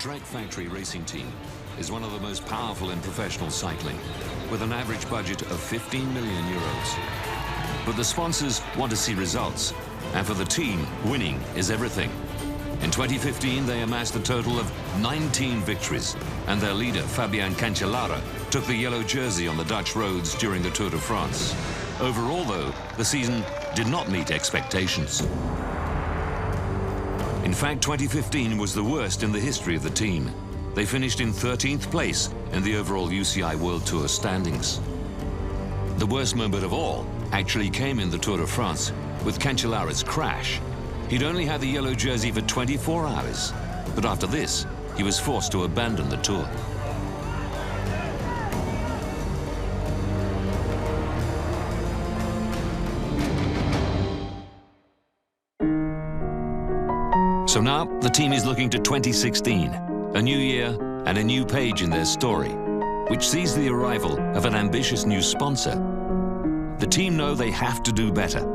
Trek Factory racing team is one of the most powerful in professional cycling, with an average budget of 15 million euros. But the sponsors want to see results, and for the team, winning is everything. In 2015, they amassed a total of 19 victories, and their leader, Fabian Cancellara, took the yellow jersey on the Dutch roads during the Tour de France. Overall, though, the season did not meet expectations. In fact, 2015 was the worst in the history of the team. They finished in 13th place in the overall UCI World Tour standings. The worst moment of all actually came in the Tour de France with Cancellara's crash. He'd only had the yellow jersey for 24 hours, but after this, he was forced to abandon the Tour. So now, the team is looking to 2016, a new year and a new page in their story, which sees the arrival of an ambitious new sponsor. The team know they have to do better.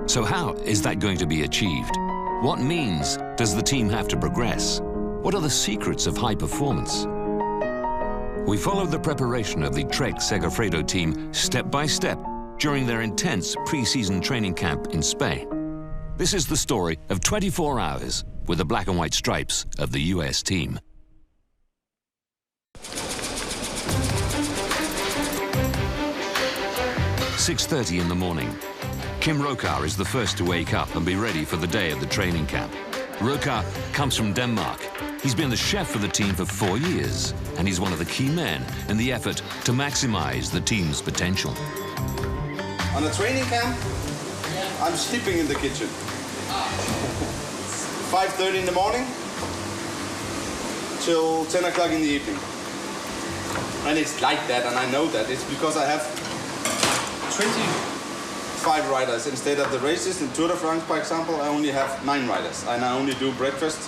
So how is that going to be achieved? What means does the team have to progress? What are the secrets of high performance? We followed the preparation of the Trek Segafredo team step by step during their intense pre-season training camp in Spain. This is the story of 24 hours with the black and white stripes of the US team. "6:30 in the morning. Kim Rokar is the first to wake up and be ready for the day at the training camp. Rokar comes from Denmark. He's been the chef for the team for 4 years, and he's one of the key men in the effort to maximize the team's potential. On a training camp, I'm sleeping in the kitchen. 5:30 in the morning till 10 o'clock in the evening. And it's like that, and I know that. It's because I have 25 riders instead of the races. In Tour de France, for example, I only have 9 riders, and I only do breakfast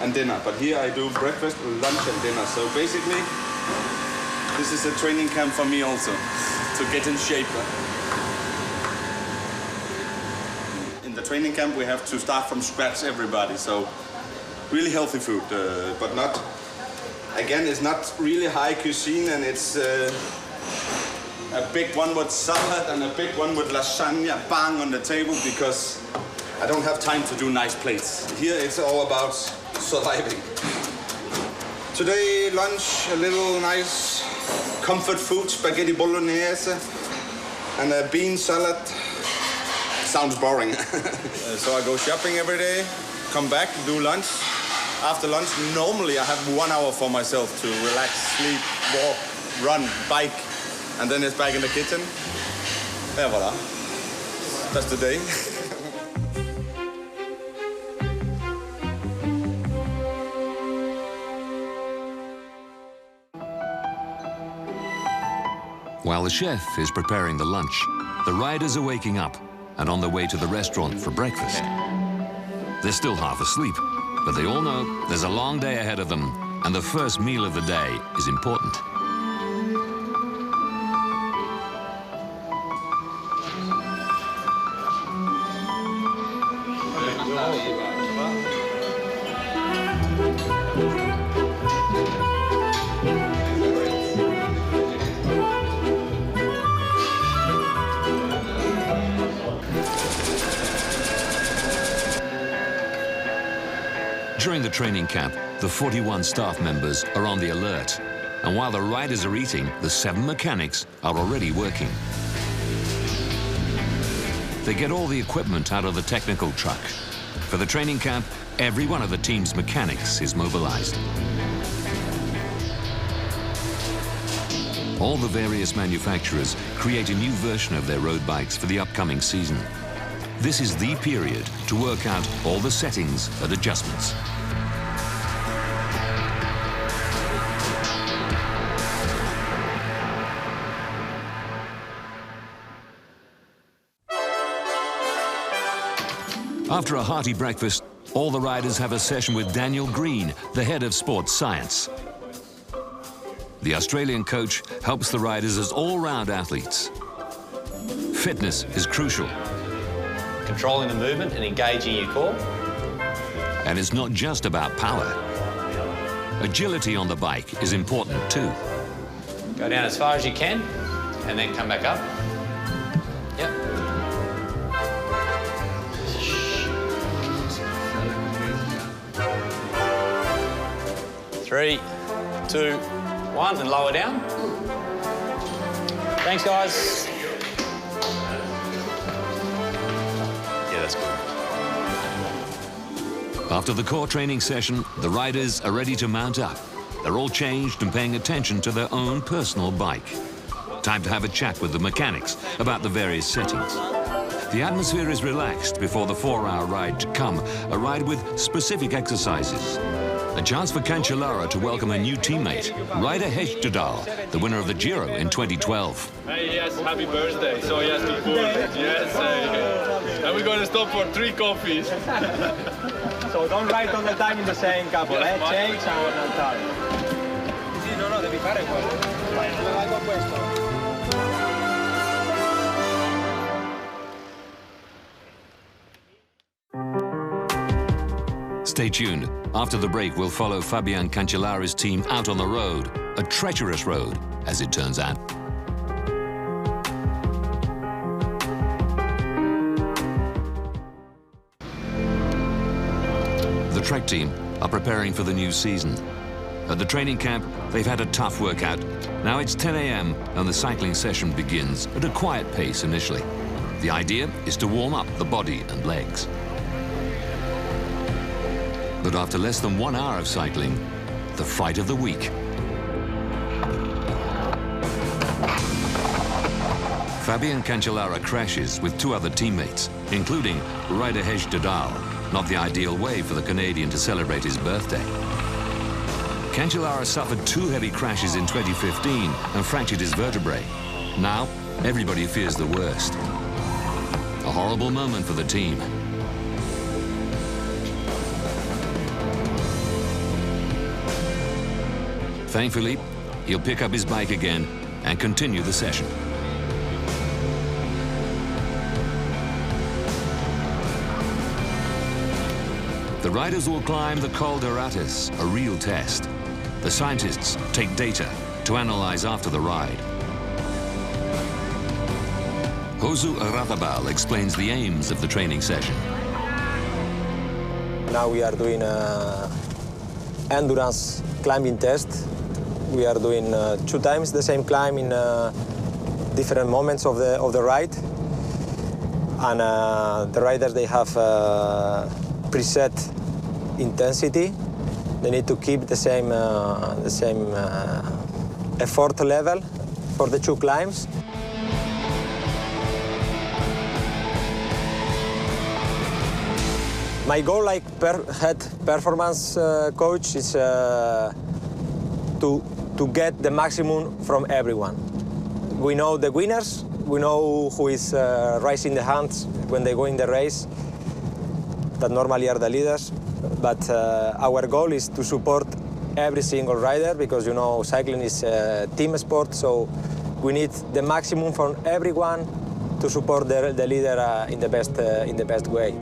and dinner. But here I do breakfast, lunch, and dinner. So basically, this is a training camp for me also, to get in shape. In the training camp, we have to start from scratch, everybody. So really healthy food, but not, again, it's not really high cuisine, and it's a big one with salad and a big one with lasagna, bang, on the table, because I don't have time to do nice plates. Here it's all about surviving. Today, lunch, a little nice comfort food, spaghetti bolognese, and a bean salad. Sounds boring. So I go shopping every day, come back, do lunch. After lunch, normally I have 1 hour for myself to relax, sleep, walk, run, bike, and then it's back in the kitchen. Yeah, voila. That's the day. While the chef is preparing the lunch, the riders are waking up and on their way to the restaurant for breakfast. They're still half asleep, but they all know there's a long day ahead of them, and the first meal of the day is important. During the training camp, the 41 staff members are on the alert. And while the riders are eating, the 7 mechanics are already working. They get all the equipment out of the technical truck. For the training camp, every one of the team's mechanics is mobilized. All the various manufacturers create a new version of their road bikes for the upcoming season. This is the period to work out all the settings and adjustments. After a hearty breakfast, all the riders have a session with Daniel Green, the head of sports science. The Australian coach helps the riders as all-round athletes. Fitness is crucial. Controlling the movement and engaging your core. And it's not just about power. agility on the bike is important too. Go down as far as you can, and then come back up. Yep. 3, 2, 1, and lower down. Thanks, guys. Yeah, that's good. After the core training session, the riders are ready to mount up. They're all changed and paying attention to their own personal bike. Time to have a chat with the mechanics about the various settings. The atmosphere is relaxed before the 4-hour ride to come, a ride with specific exercises. A chance for Cancellara to welcome a new teammate, rider Hesjedal, the winner of the Giro in 2012. Hey, yes, happy birthday. So he has to pull. Yes, and we're going to stop for 3 coffees. So don't ride all the time in the same couple, Yes, change and time. Sì, no, devi fare quello. Come vai con questo? Stay tuned. After the break, we'll follow Fabian Cancellara's team out on the road. A treacherous road, as it turns out. The Trek team are preparing for the new season. At the training camp, they've had a tough workout. Now it's 10 a.m. and the cycling session begins at a quiet pace initially. The idea is to warm up the body and legs. But after less than 1 hour of cycling, the fight of the week. Fabian Cancellara crashes with 2 other teammates, including rider Hesjedal, not the ideal way for the Canadian to celebrate his birthday. Cancellara suffered 2 heavy crashes in 2015 and fractured his vertebrae. Now, everybody fears the worst. A horrible moment for the team. Thankfully, he'll pick up his bike again and continue the session. The riders will climb the Col de Ratas, a real test. The scientists take data to analyze after the ride. Josu Arrazabal explains the aims of the training session. Now we are doing an endurance climbing test. We are doing 2 times the same climb in different moments of the ride. And the riders, they have preset intensity. They need to keep the same effort level for the 2 climbs. My goal, like head performance coach, is to get the maximum from everyone. We know the winners, we know who is raising the hands when they go in the race, that normally are the leaders. But our goal is to support every single rider, because you know cycling is a team sport, so we need the maximum from everyone to support the leader in the best way.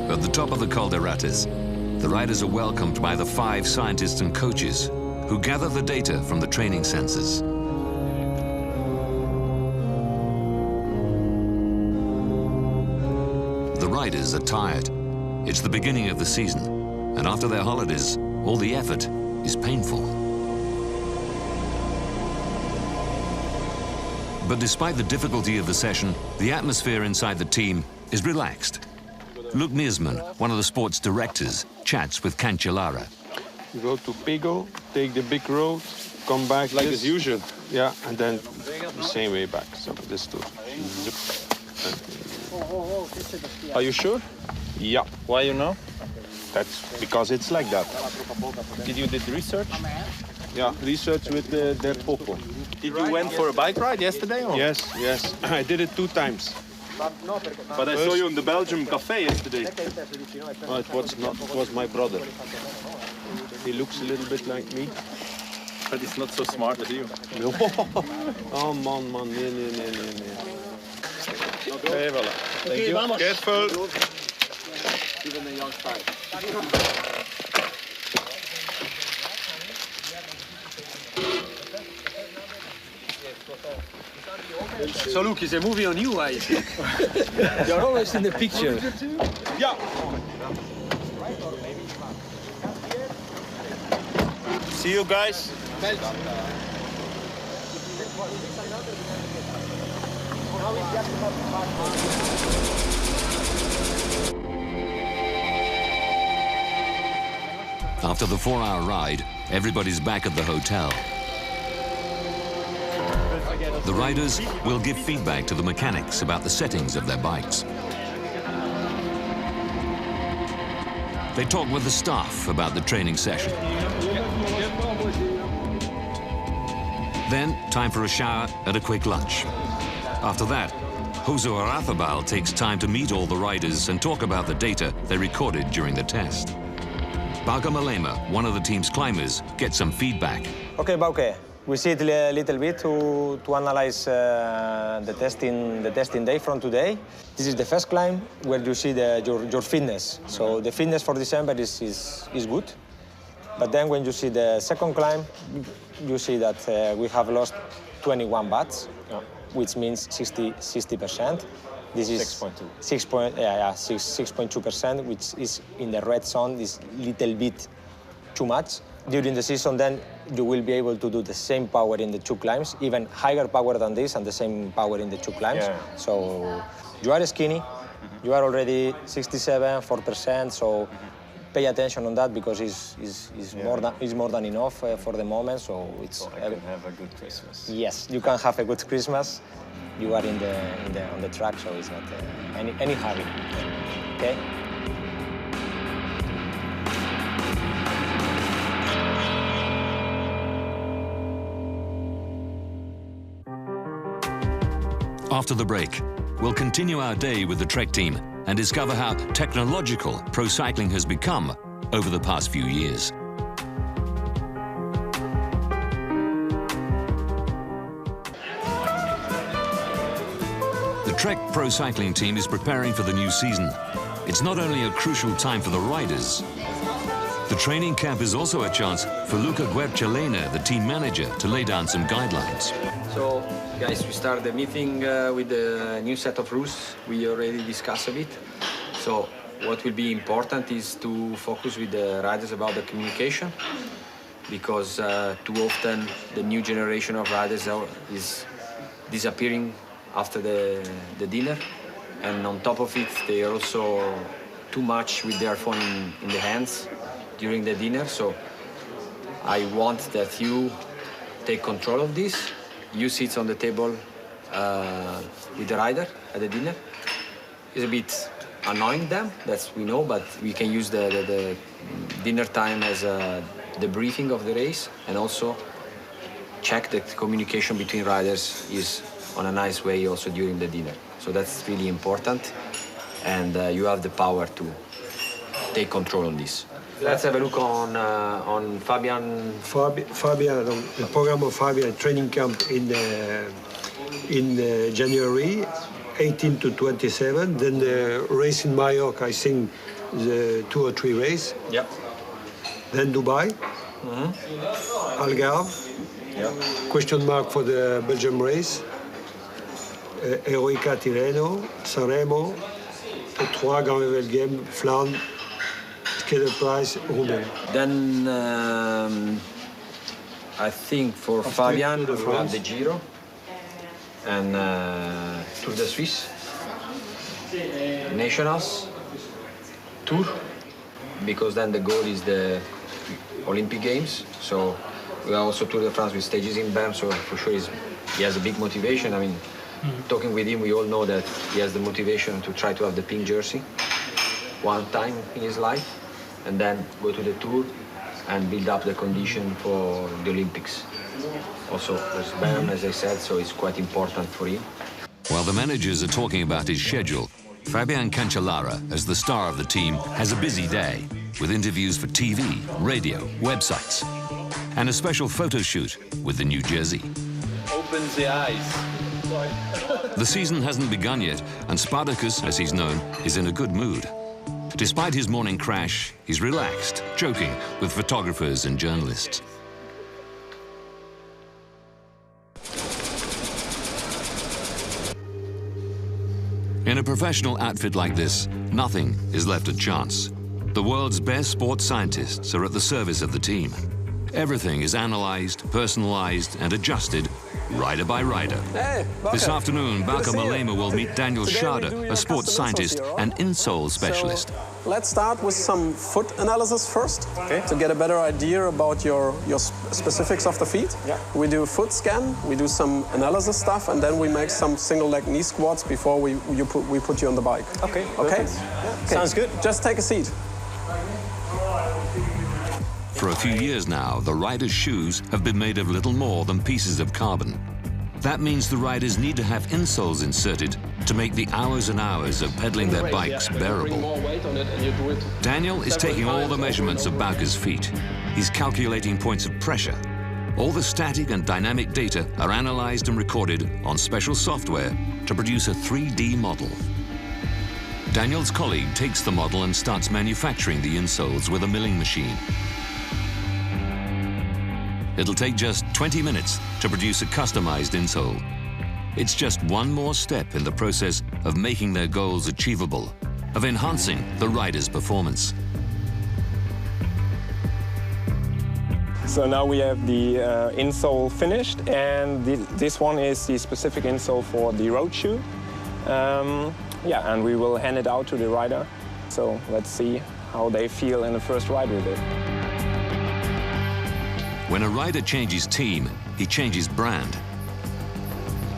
At the top of the Col de Ratas, the riders are welcomed by the 5 scientists and coaches who gather the data from the training sensors. The riders are tired. It's the beginning of the season, and after their holidays, all the effort is painful. But despite the difficulty of the session, the atmosphere inside the team is relaxed. Luc Meersman, one of the sport's directors, chats with Cancellara. You go to Pego, take the big road, come back Like as usual. Yeah, and then the same way back. So this too. Are you sure? Yeah, Why you know? that's because it's like that. Did you did research? Yeah, research with their popo. Did you went for a bike ride yesterday? Or? Yes, yes. I did it 2 times. But I saw you in the Belgium cafe yesterday. Oh, it was my brother. He looks a little bit like me. But he's not so smart as you. No. Oh man, nee. Okay, voilà. Thank you. Careful. So Luke, it's a movie on you, I see. You're always in the picture. Yeah. See you guys. After the 4-hour ride, everybody's back at the hotel. The riders will give feedback to the mechanics about the settings of their bikes. They talk with the staff about the training session. Then, time for a shower and a quick lunch. After that, Huzo Arrazabal takes time to meet all the riders and talk about the data they recorded during the test. Bauke Mollema, one of the team's climbers, gets some feedback. Okay, Bauke, we sit a little bit to analyze the testing day from today. This is the first climb where you see your fitness. So the fitness for December is good. But then when you see the second climb, you see that we have lost 21 watts, which means 60%. This is 6.2. 6.2%, which is in the red zone, is little bit too much. During the season, then you will be able to do the same power in the 2 climbs, even higher power than this, and the same power in the 2 climbs. Yeah. So you are skinny, you are already 67%, so pay attention on that because it's more than enough for the moment. So it's. I can have a good Christmas. Yes, you can have a good Christmas. You are on the track, so it's not any hurry. Okay. After the break, we'll continue our day with the Trek team and discover how technological pro cycling has become over the past few years. The Trek Pro Cycling team is preparing for the new season. It's not only a crucial time for the riders. The training camp is also a chance for Luca Guercialena, the team manager, to lay down some guidelines. So, guys, we start the meeting with the new set of rules. We already discussed a bit. So, what will be important is to focus with the riders about the communication, because too often the new generation of riders is disappearing after the dinner, and on top of it, they are also too much with their phone in the hands during the dinner. So I want that you take control of this. You sit on the table with the rider at the dinner. It's a bit annoying them, that's we know, but we can use the dinner time as the briefing of the race, and also check that communication between riders is on a nice way also during the dinner. So that's really important, and you have the power to take control on this. Let's have a look on Fabian. Fabian, the program of Fabian training camp in January, 18 to 27. Then the race in Mallorca, I think, the 2 or 3 races. Yeah. Then Dubai, Algarve. Yeah. Question mark for the Belgium race. Eroica Tirreno, Sanremo, 3 Grand Level Game, Flandre, Scaler Prize, Roubaix. Then I think for Fabian, we have the Giro and Tour de Suisse. nationals, tour, because then the goal is the Olympic Games. So we are also Tour de France with stages in Bern, so for sure he has a big motivation. I mean, talking with him, we all know that he has the motivation to try to have the pink jersey one time in his life, and then go to the Tour and build up the condition for the Olympics. Also, there's Bern, as I said, so it's quite important for him. While the managers are talking about his schedule, Fabian Cancellara, as the star of the team, has a busy day with interviews for TV, radio, websites, and a special photo shoot with the new jersey. Opens the eyes. The season hasn't begun yet, and Spartacus, as he's known, is in a good mood. Despite his morning crash, he's relaxed, joking with photographers and journalists. In a professional outfit like this, nothing is left to chance. The world's best sports scientists are at the service of the team. Everything is analyzed, personalized, and adjusted rider by rider. Hey, this afternoon, Bauke Mollema will meet Daniel Schade, a sports scientist and insole specialist. So let's start with some foot analysis first, to get a better idea about your specifics of the feet. Yeah. We do foot scan, we do some analysis stuff, and then we make some single leg knee squats before we put you on the bike. Okay. Okay? Yeah. Sounds good. Just take a seat. For a few years now, the riders' shoes have been made of little more than pieces of carbon. That means the riders need to have insoles inserted to make the hours and hours of pedaling their bikes bearable. Daniel is taking all the measurements of Bauke's feet. He's calculating points of pressure. All the static and dynamic data are analyzed and recorded on special software to produce a 3D model. Daniel's colleague takes the model and starts manufacturing the insoles with a milling machine. It'll take just 20 minutes to produce a customized insole. It's just one more step in the process of making their goals achievable, of enhancing the rider's performance. So now we have the insole finished, and this one is the specific insole for the road shoe. Yeah, and we will hand it out to the rider. So let's see how they feel in the first ride with it. When a rider changes team, he changes brand.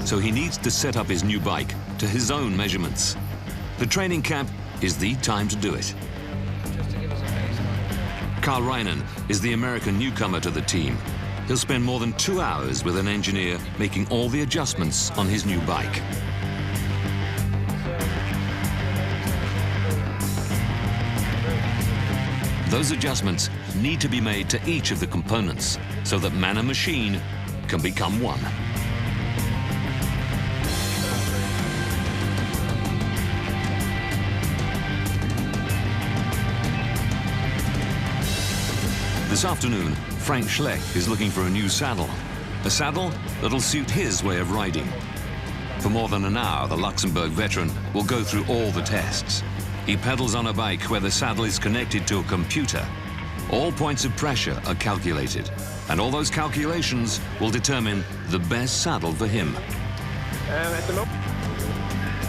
So he needs to set up his new bike to his own measurements. The training camp is the time to do it. Carl Reinen is the American newcomer to the team. He'll spend more than 2 hours with an engineer making all the adjustments on his new bike. Those adjustments need to be made to each of the components so that man and machine can become one. This afternoon, Frank Schleck is looking for a new saddle. A saddle that'll suit his way of riding. For more than an hour, the Luxembourg veteran will go through all the tests. He pedals on a bike where the saddle is connected to a computer. All points of pressure are calculated, and all those calculations will determine the best saddle for him.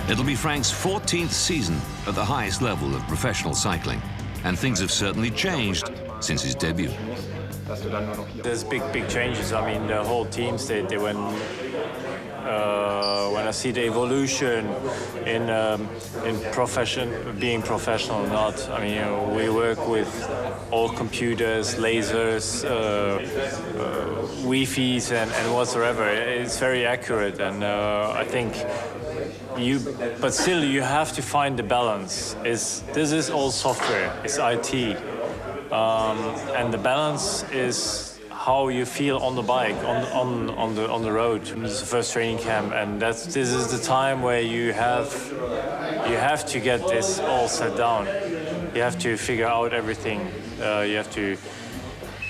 It'll be Frank's 14th season at the highest level of professional cycling, and things have certainly changed since his debut. There's big changes. I mean, the whole team they went. When I see the evolution in being professional or not, I mean, you know, we work with all computers, lasers, Wi-Fi's and whatsoever. It's very accurate, and I think but still you have to find the balance. This is all software, it's IT, and the balance is how you feel on the bike, on the road. This is the first training camp, and this is the time where you have to get this all set down. You have to figure out everything. You have to,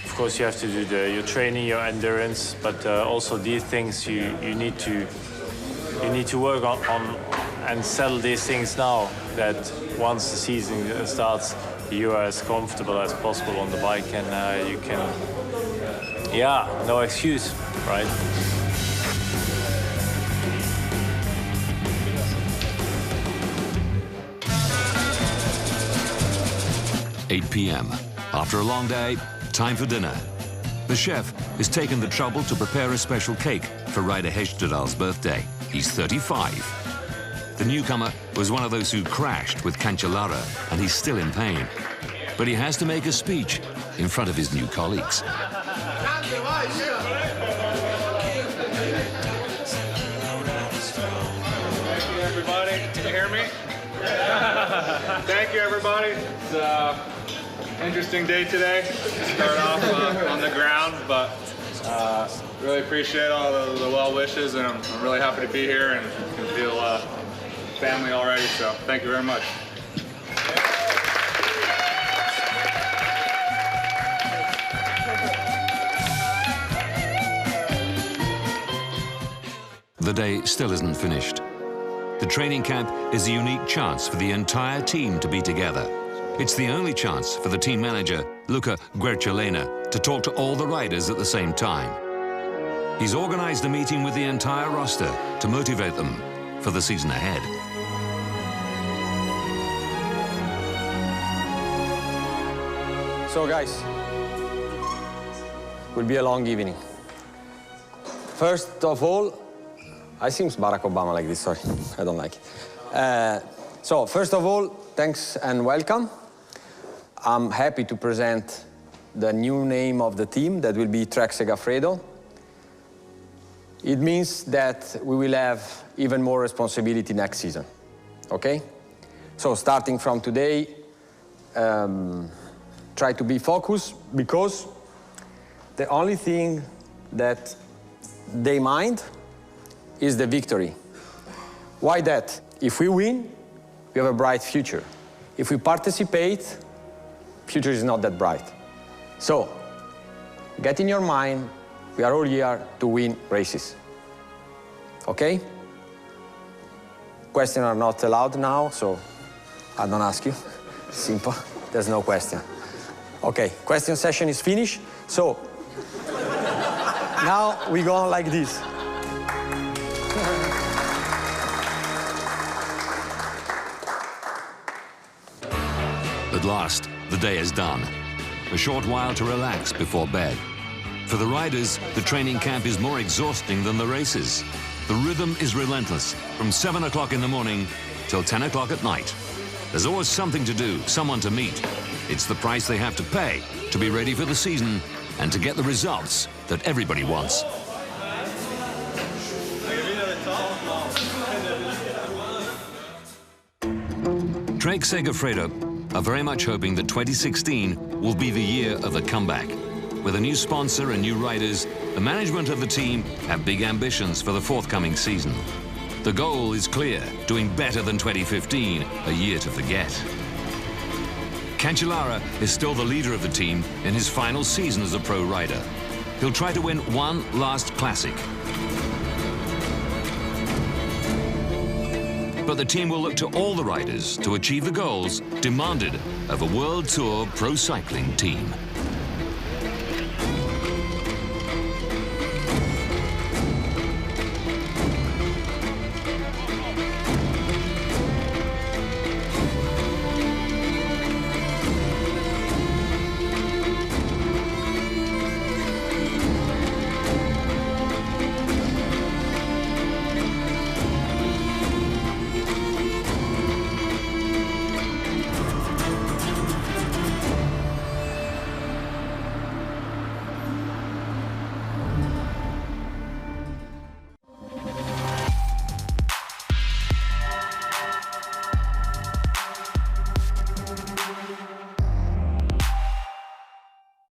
of course, you have to do your training, your endurance, but also these things you need to work on and settle these things now. That once the season starts, you are as comfortable as possible on the bike, and you can. Yeah, no excuse, right? 8 p.m. After a long day, time for dinner. The chef has taken the trouble to prepare a special cake for Ryder Hesjedal's birthday. He's 35. The newcomer was one of those who crashed with Cancellara, and he's still in pain. But he has to make a speech in front of his new colleagues. Everybody, can you hear me? Thank you, everybody. It's an interesting day today. Start off on the ground, but really appreciate all the well wishes, and I'm really happy to be here and can feel family already. So thank you very much. The day still isn't finished. The training camp is a unique chance for the entire team to be together. It's the only chance for the team manager, Luca Guerciolena, to talk to all the riders at the same time. He's organized a meeting with the entire roster to motivate them for the season ahead. So guys, it will be a long evening. First of all, I seem Barack Obama like this, sorry, I don't like it. So, first of all, thanks and welcome. I'm happy to present the new name of the team that will be Trek Segafredo. It means that we will have even more responsibility next season, okay? So, starting from today, try to be focused, because the only thing that they mind is the victory. Why that? If we win, we have a bright future. If we participate, future is not that bright. So, get in your mind, we are all here to win races. Okay? Questions are not allowed now, so I don't ask you. Simple, there's no question. Okay, question session is finished. So, now we go on like this. At last, the day is done. A short while to relax before bed. For the riders, the training camp is more exhausting than the races. The rhythm is relentless, from 7 o'clock in the morning till 10 o'clock at night. There's always something to do, someone to meet. It's the price they have to pay to be ready for the season and to get the results that everybody wants. Trek Segafredo are very much hoping that 2016 will be the year of the comeback. With a new sponsor and new riders, the management of the team have big ambitions for the forthcoming season. The goal is clear, doing better than 2015, a year to forget. Cancellara is still the leader of the team in his final season as a pro rider. He'll try to win one last classic. But the team will look to all the riders to achieve the goals demanded of a World Tour pro cycling team.